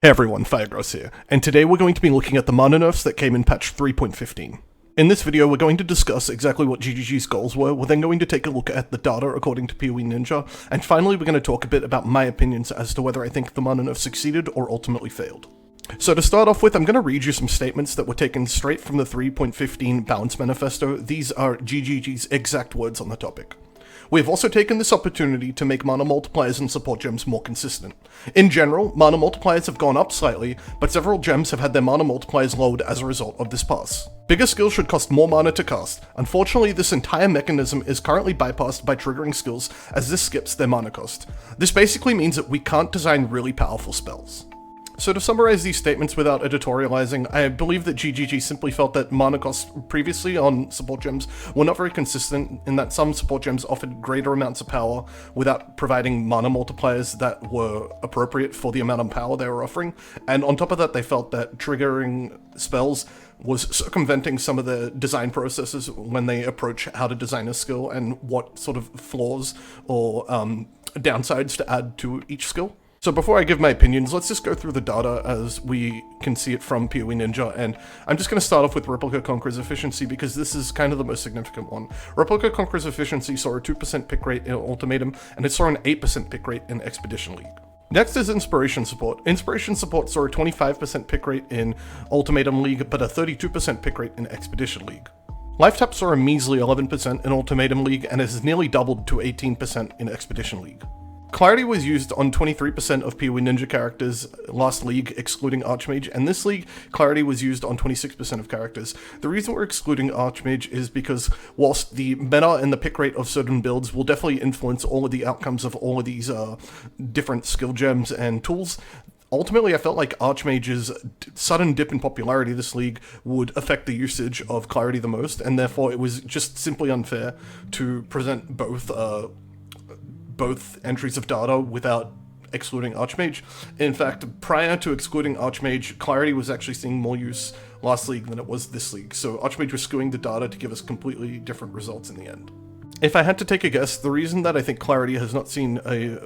Hey everyone, Firegross here, and today we're going to be looking at the mana nerfs that came in patch 3.15. In this video, we're going to discuss exactly what GGG's goals were, we're then going to take a look at the data according to PoE Ninja, and finally we're going to talk a bit about my opinions as to whether I think the mana nerf succeeded or ultimately failed. So to start off with, I'm going to read you some statements that were taken straight from the 3.15 Balance Manifesto. These are GGG's exact words on the topic. We have also taken this opportunity to make mana multipliers and support gems more consistent. In general, mana multipliers have gone up slightly, but several gems have had their mana multipliers lowered as a result of this pass. Bigger skills should cost more mana to cast. Unfortunately, this entire mechanism is currently bypassed by triggering skills, as this skips their mana cost. This basically means that we can't design really powerful spells. So to summarize these statements without editorializing, I believe that GGG simply felt that mana costs previously on support gems were not very consistent, in that some support gems offered greater amounts of power without providing mana multipliers that were appropriate for the amount of power they were offering, and on top of that they felt that triggering spells was circumventing some of the design processes when they approach how to design a skill and what sort of flaws or downsides to add to each skill. So before I give my opinions, let's just go through the data as we can see it from PoE Ninja, and I'm just going to start off with Replica Conqueror's efficiency because this is kind of the most significant one. Replica Conqueror's efficiency saw a 2% pick rate in Ultimatum, and it saw an 8% pick rate in Expedition League. Next is Inspiration Support. Inspiration Support saw a 25% pick rate in Ultimatum League, but a 32% pick rate in Expedition League. Life Tap saw a measly 11% in Ultimatum League, and it has nearly doubled to 18% in Expedition League. Clarity was used on 23% of PoE Ninja characters last league, excluding Archmage, and this league, Clarity was used on 26% of characters. The reason we're excluding Archmage is because whilst the meta and the pick rate of certain builds will definitely influence all of the outcomes of all of these different skill gems and tools, ultimately, I felt like Archmage's sudden dip in popularity this league would affect the usage of Clarity the most, and therefore it was just simply unfair to present both entries of data without excluding Archmage. In fact, prior to excluding Archmage, Clarity was actually seeing more use last league than it was this league, so Archmage was skewing the data to give us completely different results in the end. If I had to take a guess, the reason that I think Clarity has not seen a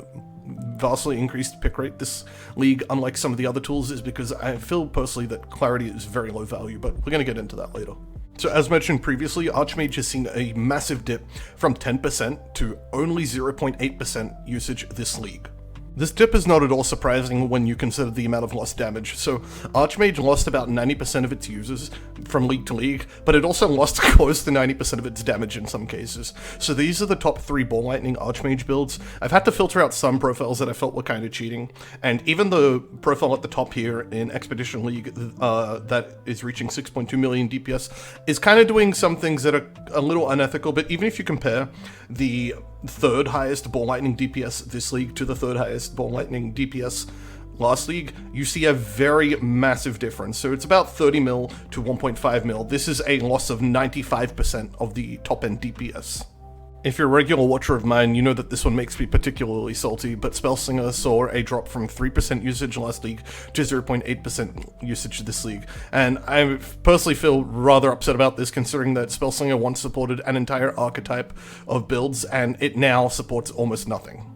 vastly increased pick rate this league, unlike some of the other tools, is because I feel personally that Clarity is very low value, but we're going to get into that later. So as mentioned previously, Archmage has seen a massive dip from 10% to only 0.8% usage this league. This dip is not at all surprising when you consider the amount of lost damage. So Archmage lost about 90% of its users from league to league, but it also lost close to 90% of its damage in some cases. So these are the top 3 Ball Lightning Archmage builds. I've had to filter out some profiles that I felt were kind of cheating, and even the profile at the top here in Expedition League that is reaching 6.2 million DPS is kind of doing some things that are a little unethical, but even if you compare the third highest Ball Lightning DPS this league to the third highest Ball Lightning DPS last league, you see a very massive difference. So it's about 30 mil to 1.5 mil. This is a loss of 95% of the top end DPS. If you're a regular watcher of mine, you know that this one makes me particularly salty, but Spellslinger saw a drop from 3% usage last league to 0.8% usage this league, and I personally feel rather upset about this, considering that Spellslinger once supported an entire archetype of builds, and it now supports almost nothing.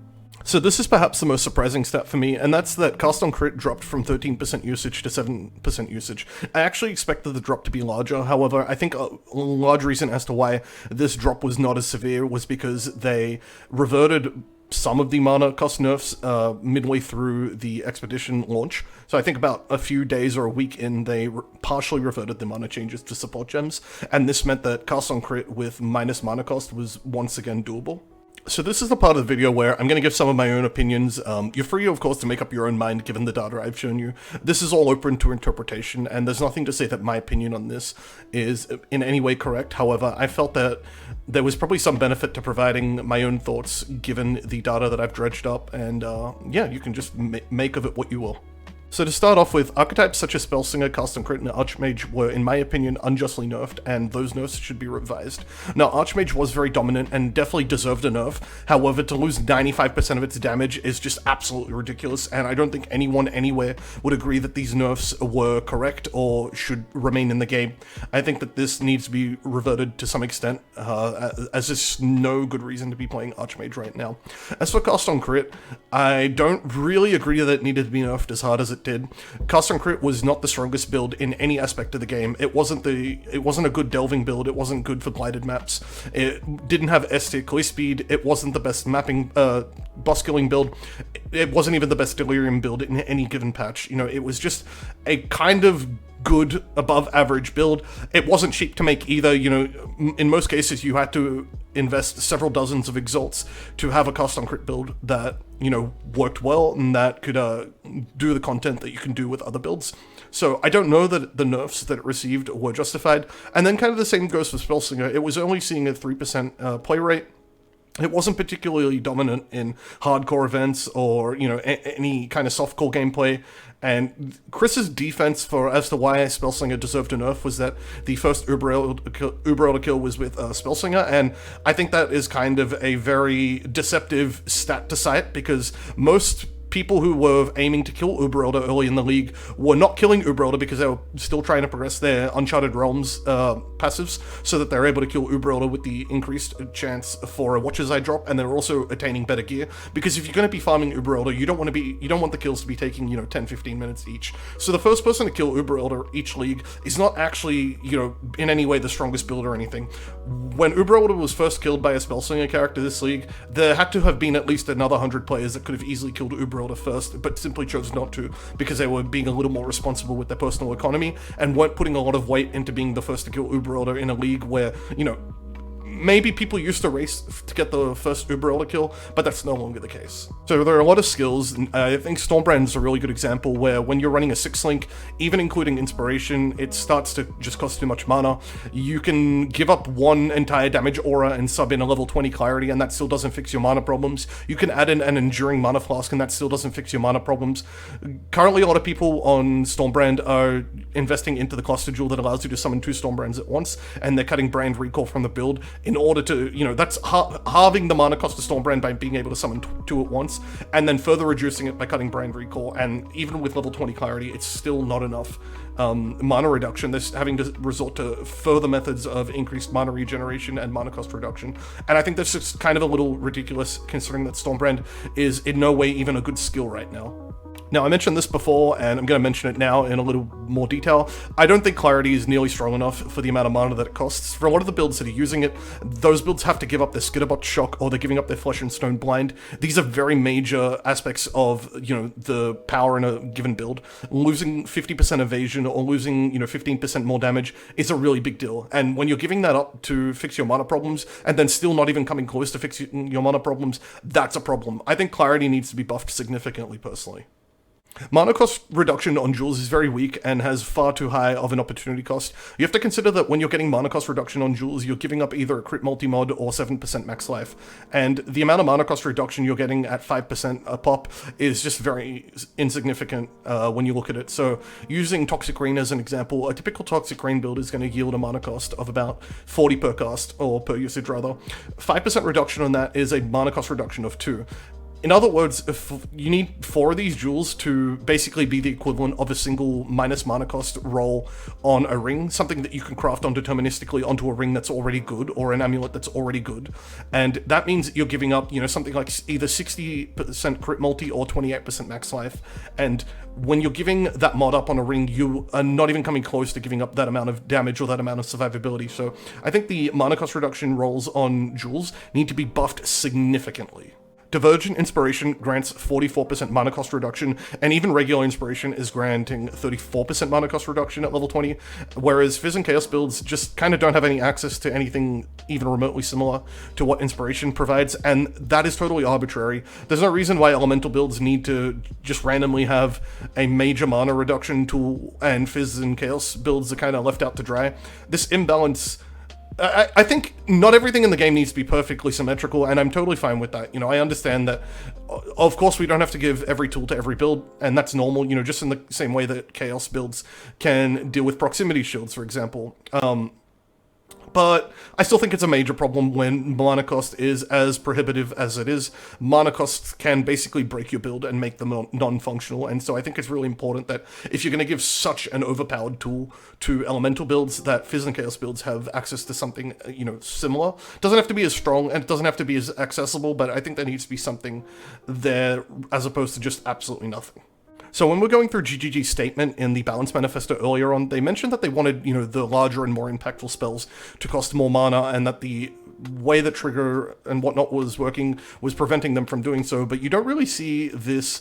So this is perhaps the most surprising stat for me, and that's that Cast on Crit dropped from 13% usage to 7% usage. I actually expected the drop to be larger, however, I think a large reason as to why this drop was not as severe was because they reverted some of the mana cost nerfs midway through the Expedition launch. So I think about a few days or a week in, they partially reverted the mana changes to support gems, and this meant that Cast on Crit with minus mana cost was once again doable. So this is the part of the video where I'm going to give some of my own opinions. You're free, of course, to make up your own mind given the data I've shown you. This is all open to interpretation, and there's nothing to say that my opinion on this is in any way correct. However, I felt that there was probably some benefit to providing my own thoughts given the data that I've dredged up, and yeah, you can just make of it what you will. So to start off with, archetypes such as Spellslinger, Cast on Crit, and Archmage were, in my opinion, unjustly nerfed, and those nerfs should be revised. Now, Archmage was very dominant and definitely deserved a nerf, however, to lose 95% of its damage is just absolutely ridiculous, and I don't think anyone anywhere would agree that these nerfs were correct or should remain in the game. I think that this needs to be reverted to some extent, as there's no good reason to be playing Archmage right now. As for Cast on Crit, I don't really agree that it needed to be nerfed as hard as it did. Cast on Crit was not the strongest build in any aspect of the game. It wasn't a good delving build. It wasn't good for blighted maps. It didn't have S-tier clear speed. It wasn't the best mapping boss killing build. It wasn't even the best delirium build in any given patch. You know, it was just a kind of good above average build. It wasn't cheap to make either. You know, in most cases you had to invest several dozens of exalts to have a cast on crit build that, you know, worked well and that could do the content that you can do with other builds. So I don't know that the nerfs that it received were justified. And then kind of the same goes for Spellslinger. It was only seeing a 3% play rate. It wasn't particularly dominant in hardcore events or, you know, any kind of softcore gameplay. And Chris's defense as to why Spellslinger deserved a nerf was that the first Uber Elder kill was with Spellslinger, and I think that is kind of a very deceptive stat to cite, because most people who were aiming to kill Uber Elder early in the league were not killing Uber Elder because they were still trying to progress their Uncharted Realms passives, so that they're able to kill Uber Elder with the increased chance for a Watcher's Eye drop, and they're also attaining better gear. Because if you're going to be farming Uber Elder, you don't want the kills to be taking, you know, 10-15 minutes each. So the first person to kill Uber Elder each league is not actually, you know, in any way the strongest build or anything. When Uber Elder was first killed by a Spellslinger character this league, there had to have been at least another 100 players that could have easily killed Uber Elder first, but simply chose not to because they were being a little more responsible with their personal economy and weren't putting a lot of weight into being the first to kill Uber Elder in a league where, you know, maybe people used to race to get the first Uber Elder kill, but that's no longer the case. So there are a lot of skills. I think Stormbrand's a really good example where when you're running a 6-link, even including Inspiration, it starts to just cost too much mana. You can give up one entire damage aura and sub in a level 20 Clarity, and that still doesn't fix your mana problems. You can add in an Enduring Mana Flask, and that still doesn't fix your mana problems. Currently, a lot of people on Stormbrand are investing into the cluster jewel that allows you to summon 2 Stormbrands at once, and they're cutting Brand Recall from the build in order to, you know, that's halving the mana cost of Stormbrand by being able to summon 2 at once, and then further reducing it by cutting Brand Recall. And even with level 20 Clarity, it's still not enough mana reduction. They're having to resort to further methods of increased mana regeneration and mana cost reduction. And I think that's just kind of a little ridiculous, considering that Stormbrand is in no way even a good skill right now. Now, I mentioned this before, and I'm going to mention it now in a little more detail. I don't think Clarity is nearly strong enough for the amount of mana that it costs. For a lot of the builds that are using it, those builds have to give up their Skitterbot Shock, or they're giving up their Flesh and Stone Blind. These are very major aspects of, you know, the power in a given build. Losing 50% evasion or losing, you know, 15% more damage is a really big deal. And when you're giving that up to fix your mana problems, and then still not even coming close to fixing your mana problems, that's a problem. I think Clarity needs to be buffed significantly, personally. Mana cost reduction on jewels is very weak and has far too high of an opportunity cost. You have to consider that when you're getting mana cost reduction on jewels, you're giving up either a crit multi-mod or 7% max life. And the amount of mana cost reduction you're getting at 5% a pop is just very insignificant when you look at it. So using Toxic Rain as an example, a typical Toxic Rain build is going to yield a mana cost of about 40 per cast, or per usage rather. 5% reduction on that is a mana cost reduction of 2. In other words, if you need 4 of these jewels to basically be the equivalent of a single minus mana cost roll on a ring, something that you can craft on deterministically onto a ring that's already good, or an amulet that's already good. And that means that you're giving up, you know, something like either 60% crit multi or 28% max life. And when you're giving that mod up on a ring, you are not even coming close to giving up that amount of damage or that amount of survivability. So I think the mana cost reduction rolls on jewels need to be buffed significantly. Divergent Inspiration grants 44% mana cost reduction, and even regular Inspiration is granting 34% mana cost reduction at level 20, whereas Fizz and Chaos builds just kind of don't have any access to anything even remotely similar to what Inspiration provides, and that is totally arbitrary. There's no reason why Elemental builds need to just randomly have a major mana reduction tool, and Fizz and Chaos builds are kind of left out to dry. This imbalance... I think not everything in the game needs to be perfectly symmetrical, and I'm totally fine with that. You know, I understand that, of course, we don't have to give every tool to every build, and that's normal, you know, just in the same way that Chaos builds can deal with proximity shields, for example. But I still think it's a major problem when mana cost is as prohibitive as it is. Mana costs can basically break your build and make them non-functional, and so I think it's really important that if you're going to give such an overpowered tool to elemental builds, that Fizz and Chaos builds have access to something, you know, similar. It doesn't have to be as strong, and it doesn't have to be as accessible, but I think there needs to be something there as opposed to just absolutely nothing. So when we're going through GGG's statement in the Balance Manifesto earlier on, they mentioned that they wanted, the larger and more impactful spells to cost more mana, and that the way the trigger and whatnot was working was preventing them from doing so, but you don't really see this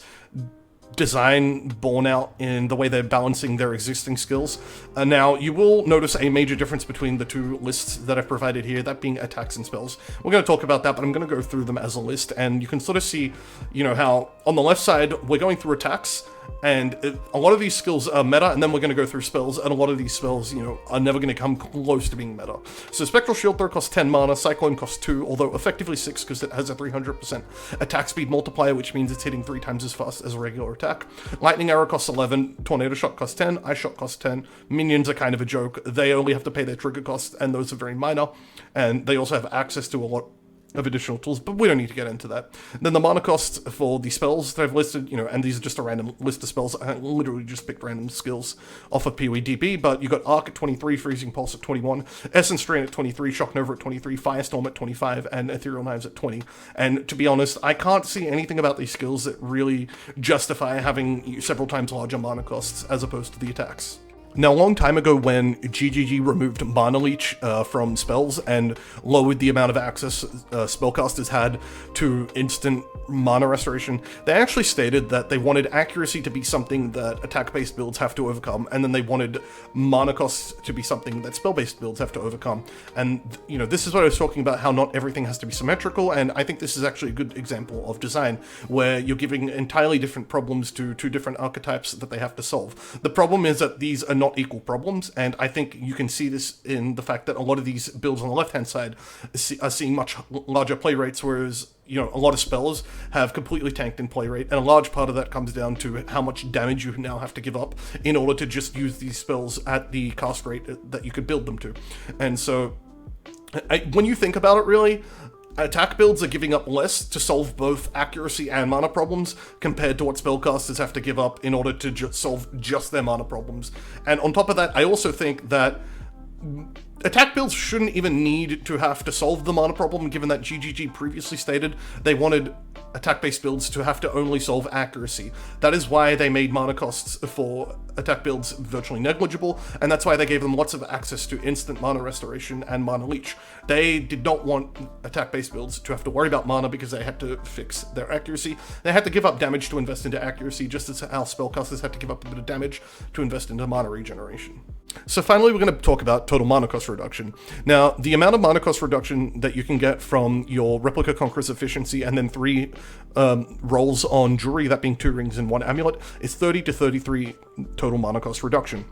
design borne out in the way they're balancing their existing skills. Now, you will notice a major difference between the two lists that I've provided here, that being attacks and spells. We're going to talk about that, but I'm going to go through them as a list, and you can sort of see, how on the left side, we're going through attacks, and a lot of these skills are meta, and then we're going to go through spells, and a lot of these spells, are never going to come close to being meta. So Spectral Shield Throw costs 10 mana, Cyclone costs 2, although effectively 6 because it has a 300% attack speed multiplier, which means it's hitting 3 times as fast as a regular attack. Lightning Arrow costs 11, Tornado Shot costs 10, Ice Shot costs 10, Minions are kind of a joke. They only have to pay their trigger costs, and those are very minor, and they also have access to a lot of additional tools, but we don't need to get into that. Then the mana cost for the spells that I've listed, and these are just a random list of spells. I literally just picked random skills off of PoEDB, but you got Arc at 23, Freezing Pulse at 21, Essence Drain at 23, Shock Nova at 23, Firestorm at 25, and Ethereal Knives at 20. And to be honest, I can't see anything about these skills that really justify having several times larger mana costs as opposed to the attacks. Now, a long time ago, when GGG removed Mana Leech from spells and lowered the amount of access spellcasters had to instant mana restoration, they actually stated that they wanted accuracy to be something that attack-based builds have to overcome, and then they wanted mana costs to be something that spell-based builds have to overcome. And, this is what I was talking about, how not everything has to be symmetrical, and I think this is actually a good example of design, where you're giving entirely different problems to two different archetypes that they have to solve. The problem is that these are not equal problems, and I think you can see this in the fact that a lot of these builds on the left-hand side are seeing much larger play rates, whereas a lot of spells have completely tanked in play rate, and a large part of that comes down to how much damage you now have to give up in order to just use these spells at the cast rate that you could build them to. And so, when you think about it, really, attack builds are giving up less to solve both accuracy and mana problems compared to what spellcasters have to give up in order to solve just their mana problems. And on top of that, I also think that attack builds shouldn't even need to have to solve the mana problem, given that GGG previously stated they wanted attack-based builds to have to only solve accuracy. That is why they made mana costs for attack builds virtually negligible, and that's why they gave them lots of access to instant mana restoration and mana leech. They did not want attack-based builds to have to worry about mana because they had to fix their accuracy. They had to give up damage to invest into accuracy, just as how spellcasters had to give up a bit of damage to invest into mana regeneration. So finally, we're going to talk about total mana cost reduction. Now, the amount of mana cost reduction that you can get from your Replica Conqueror's efficiency and then 3 rolls on jewelry, that being 2 rings and 1 amulet, is 30 to 33 total mana cost reduction.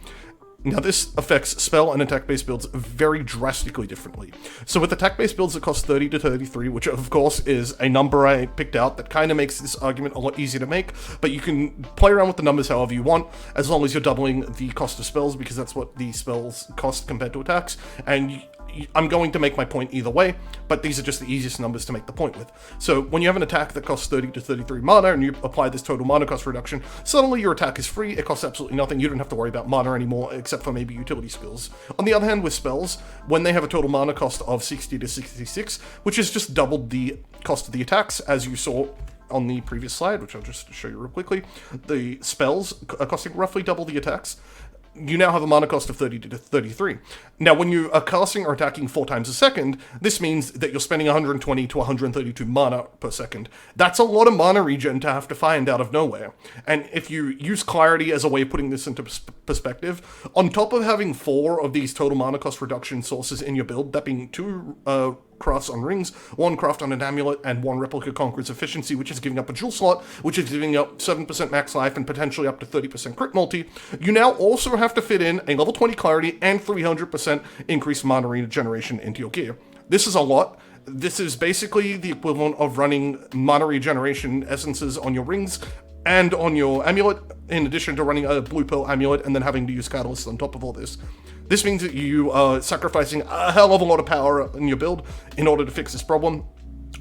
Now, this affects spell and attack-based builds very drastically differently. So with attack-based builds that cost 30 to 33, which of course is a number I picked out that kind of makes this argument a lot easier to make, but you can play around with the numbers however you want, as long as you're doubling the cost of spells, because that's what the spells cost compared to attacks, and I'm going to make my point either way, but these are just the easiest numbers to make the point with. So when you have an attack that costs 30 to 33 mana and you apply this total mana cost reduction, suddenly your attack is free, it costs absolutely nothing, you don't have to worry about mana anymore, except for maybe utility skills. On the other hand, with spells, when they have a total mana cost of 60 to 66, which is just doubled the cost of the attacks, as you saw on the previous slide, which I'll just show you real quickly, the spells are costing roughly double the attacks. You now have a mana cost of 30 to 33. Now, when you are casting or attacking 4 times a second, this means that you're spending 120 to 132 mana per second. That's a lot of mana regen to have to find out of nowhere. And if you use Clarity as a way of putting this into perspective, on top of having 4 of these total mana cost reduction sources in your build, that being 2 crafts on rings, 1 craft on an amulet, and 1 Replica Conqueror's efficiency, which is giving up a jewel slot, which is giving up 7% max life and potentially up to 30% crit multi, you now also have to fit in a level 20 clarity and 300% increased mana regeneration into your gear. This is a lot. This is basically the equivalent of running mana regeneration essences on your rings and on your amulet, in addition to running a blue pearl amulet and then having to use catalysts on top of all this. This means that you are sacrificing a hell of a lot of power in your build in order to fix this problem.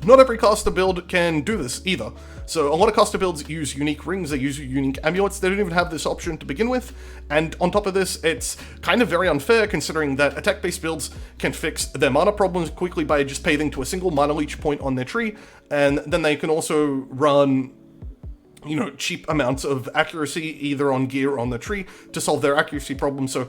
Not every caster build can do this either. So a lot of caster builds use unique rings, they use unique amulets, they don't even have this option to begin with. And on top of this, it's kind of very unfair considering that attack-based builds can fix their mana problems quickly by just paving to a single mana leech point on their tree, and then they can also run cheap amounts of accuracy either on gear or on the tree to solve their accuracy problem. So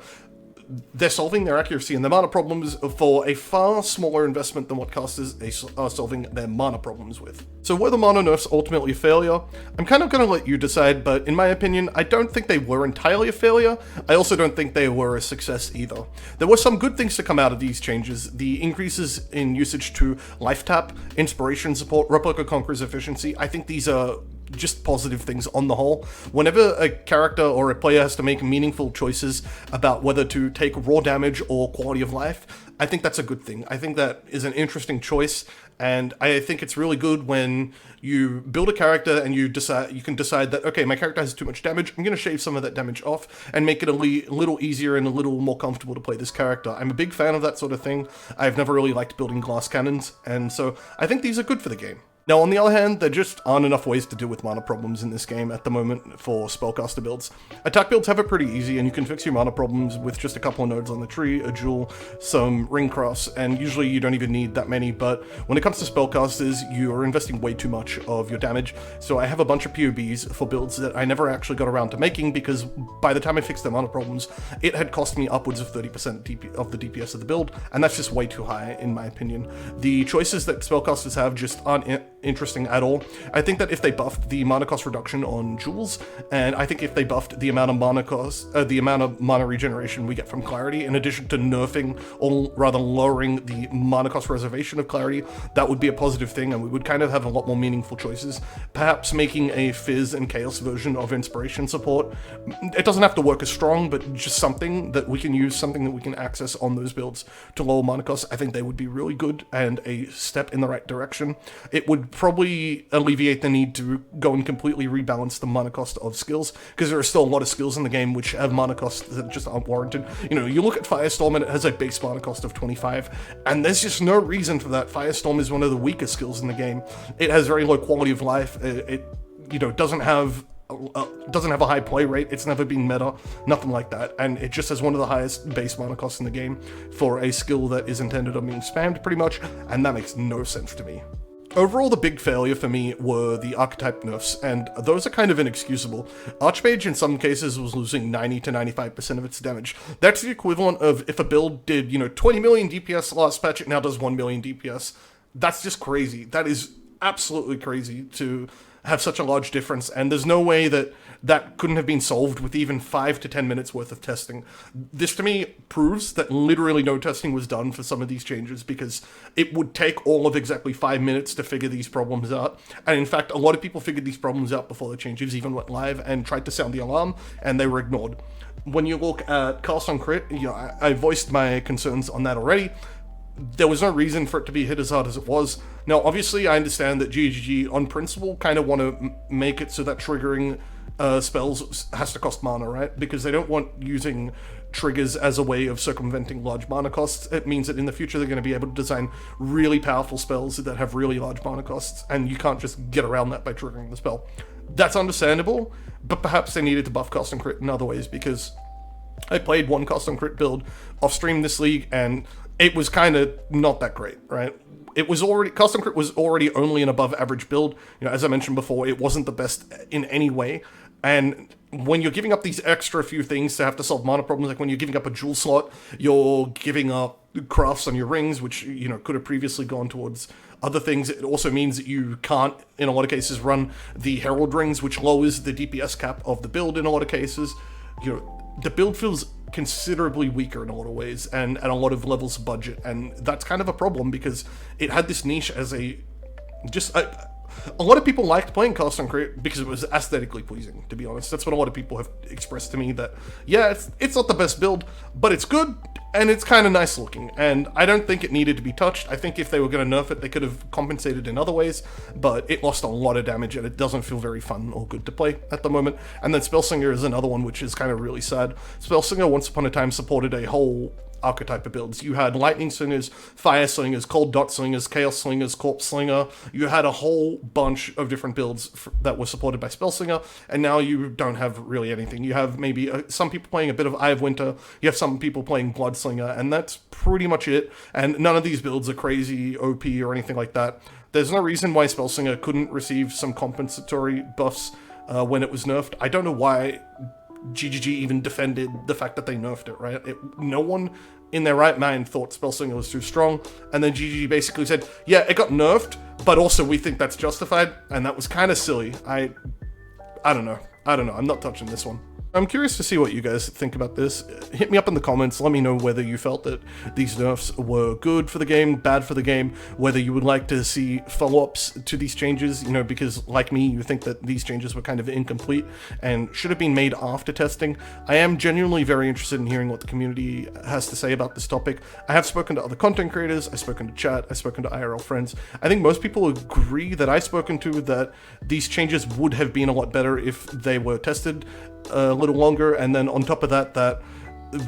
they're solving their accuracy and their mana problems for a far smaller investment than what casters are solving their mana problems with. So were the mana nerfs ultimately a failure? I'm kind of going to let you decide, but in my opinion, I don't think they were entirely a failure. I also don't think they were a success either. There were some good things to come out of these changes. The increases in usage to life tap, inspiration support, replica conqueror's efficiency. I think these are just positive things on the whole. Whenever a character or a player has to make meaningful choices about whether to take raw damage or quality of life, I think that's a good thing. I think that is an interesting choice, and I think it's really good when you build a character and you can decide that, okay, my character has too much damage, I'm going to shave some of that damage off and make it a little easier and a little more comfortable to play this character. I'm a big fan of that sort of thing. I've never really liked building glass cannons, and so I think these are good for the game. Now, on the other hand, there just aren't enough ways to deal with mana problems in this game at the moment for spellcaster builds. Attack builds have it pretty easy, and you can fix your mana problems with just a couple of nodes on the tree, a jewel, some ring crafts, and usually you don't even need that many, but when it comes to spellcasters, you are investing way too much of your damage, so I have a bunch of POBs for builds that I never actually got around to making, because by the time I fixed their mana problems, it had cost me upwards of 30% of the DPS of the build, and that's just way too high, in my opinion. The choices that spellcasters have just aren't interesting at all. I think that if they buffed the mana cost reduction on jewels, and I think if they buffed the amount of mana regeneration we get from clarity, in addition to nerfing, or rather lowering the mana cost reservation of clarity, that would be a positive thing, and we would kind of have a lot more meaningful choices. Perhaps making a Fizz and Chaos version of inspiration support. It doesn't have to work as strong, but just something that we can use, something that we can access on those builds to lower mana costs. I think they would be really good and a step in the right direction. It would probably alleviate the need to go and completely rebalance the mana cost of skills, because there are still a lot of skills in the game which have mana costs that just aren't warranted. You look at Firestorm and it has a base mana cost of 25, and there's just no reason for that. Firestorm is one of the weaker skills in the game. It has very low quality of life. It doesn't have a high play rate, it's never been meta, nothing like that, and it just has one of the highest base mana costs in the game for a skill that is intended on being spammed pretty much, and that makes no sense to me. Overall, the big failure for me were the archetype nerfs, and those are kind of inexcusable. Archmage in some cases was losing 90 to 95% of its damage. That's the equivalent of if a build did, 20 million DPS last patch, it now does 1 million DPS. That's just crazy. That is absolutely crazy to have such a large difference, and there's no way that couldn't have been solved with even 5 to 10 minutes worth of testing. This to me proves that literally no testing was done for some of these changes, because it would take all of exactly 5 minutes to figure these problems out. And in fact, a lot of people figured these problems out before the changes even went live and tried to sound the alarm, and they were ignored. When you look at Cast on Crit, I voiced my concerns on that already. There was no reason for it to be hit as hard as it was. Now, obviously, I understand that GGG, on principle, kind of want to make it so that triggering spells has to cost mana, right? Because they don't want using triggers as a way of circumventing large mana costs. It means that in the future they're going to be able to design really powerful spells that have really large mana costs, and you can't just get around that by triggering the spell. That's understandable, but perhaps they needed to buff Cast on Crit in other ways, because I played one Cast on Crit build off stream this league, and it was kind of not that great, right? Cast on Crit was already only an above average build. As I mentioned before, it wasn't the best in any way. And when you're giving up these extra few things to have to solve mana problems, like when you're giving up a jewel slot, you're giving up crafts on your rings, which, could have previously gone towards other things. It also means that you can't, in a lot of cases, run the Herald rings, which lowers the DPS cap of the build in a lot of cases. The build feels considerably weaker in a lot of ways, and at a lot of levels of budget, and that's kind of a problem, because it had this niche as a lot of people liked playing Cast on Crit because it was aesthetically pleasing, to be honest. That's what a lot of people have expressed to me, that yeah, it's not the best build, but it's good and it's kind of nice looking, and I don't think it needed to be touched. I think if they were going to nerf it, they could have compensated in other ways, but it lost a lot of damage and it doesn't feel very fun or good to play at the moment. And then Spellslinger is another one which is kind of really sad. Spellslinger once upon a time supported a whole archetype of builds. You had Lightning Slingers, Fire Slingers, Cold Dot Slingers, Chaos Slingers, Corpse Slinger. You had a whole bunch of different builds that were supported by Spellslinger, and now you don't have really anything. You have maybe some people playing a bit of Eye of Winter, you have some people playing Bloodslinger, and that's pretty much it. And none of these builds are crazy OP or anything like that. There's no reason why Spellslinger couldn't receive some compensatory buffs when it was nerfed. I don't know why GGG even defended the fact that they nerfed it, right? No one in their right mind thought Spellslinger was too strong, and then GGG basically said, yeah, it got nerfed, but also we think that's justified, and that was kind of silly. I don't know. I'm not touching this one. I'm curious to see what you guys think about this. Hit me up in the comments, let me know whether you felt that these nerfs were good for the game, bad for the game, whether you would like to see follow-ups to these changes, you know, because like me, you think that these changes were kind of incomplete and should have been made after testing. I am genuinely very interested in hearing what the community has to say about this topic. I have spoken to other content creators, I've spoken to chat, I've spoken to IRL friends. I think most people agree that I've spoken to that these changes would have been a lot better if they were tested a little longer, and then on top of that, that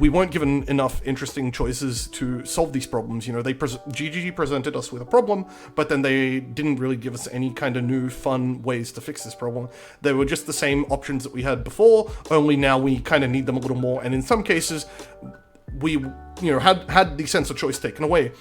we weren't given enough interesting choices to solve these problems. You know, GGG presented us with a problem, but then they didn't really give us any kind of new fun ways to fix this problem. They were just the same options that we had before, only now we kind of need them a little more, and in some cases we, you know, had the sense of choice taken away.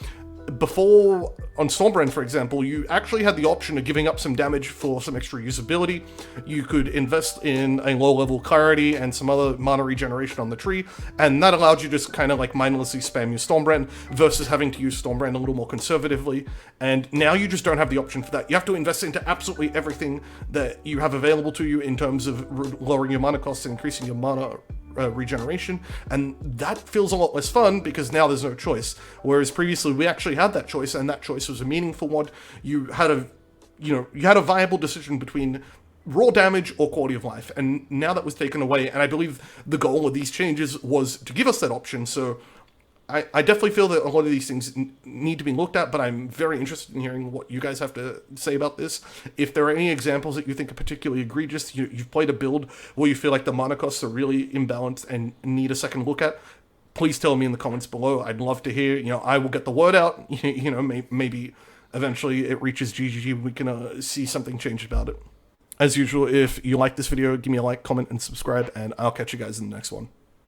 Before, on Stormbrand, for example, you actually had the option of giving up some damage for some extra usability. You could invest in a low-level clarity and some other mana regeneration on the tree, and that allowed you to just kind of like mindlessly spam your Stormbrand versus having to use Stormbrand a little more conservatively. And now you just don't have the option for that. You have to invest into absolutely everything that you have available to you in terms of lowering your mana costs and increasing your mana regeneration, and that feels a lot less fun because now there's no choice, whereas previously we actually had that choice, and that choice was a meaningful one. You had a viable decision between raw damage or quality of life, and now that was taken away, and I believe the goal of these changes was to give us that option. So I definitely feel that a lot of these things need to be looked at, but I'm very interested in hearing what you guys have to say about this. If there are any examples that you think are particularly egregious, you've played a build where you feel like the mana costs are really imbalanced and need a second look at, please tell me in the comments below. I'd love to hear. You know, I will get the word out. You know, maybe eventually it reaches GGG, we can see something changed about it. As usual, if you like this video, give me a like, comment, and subscribe, and I'll catch you guys in the next one.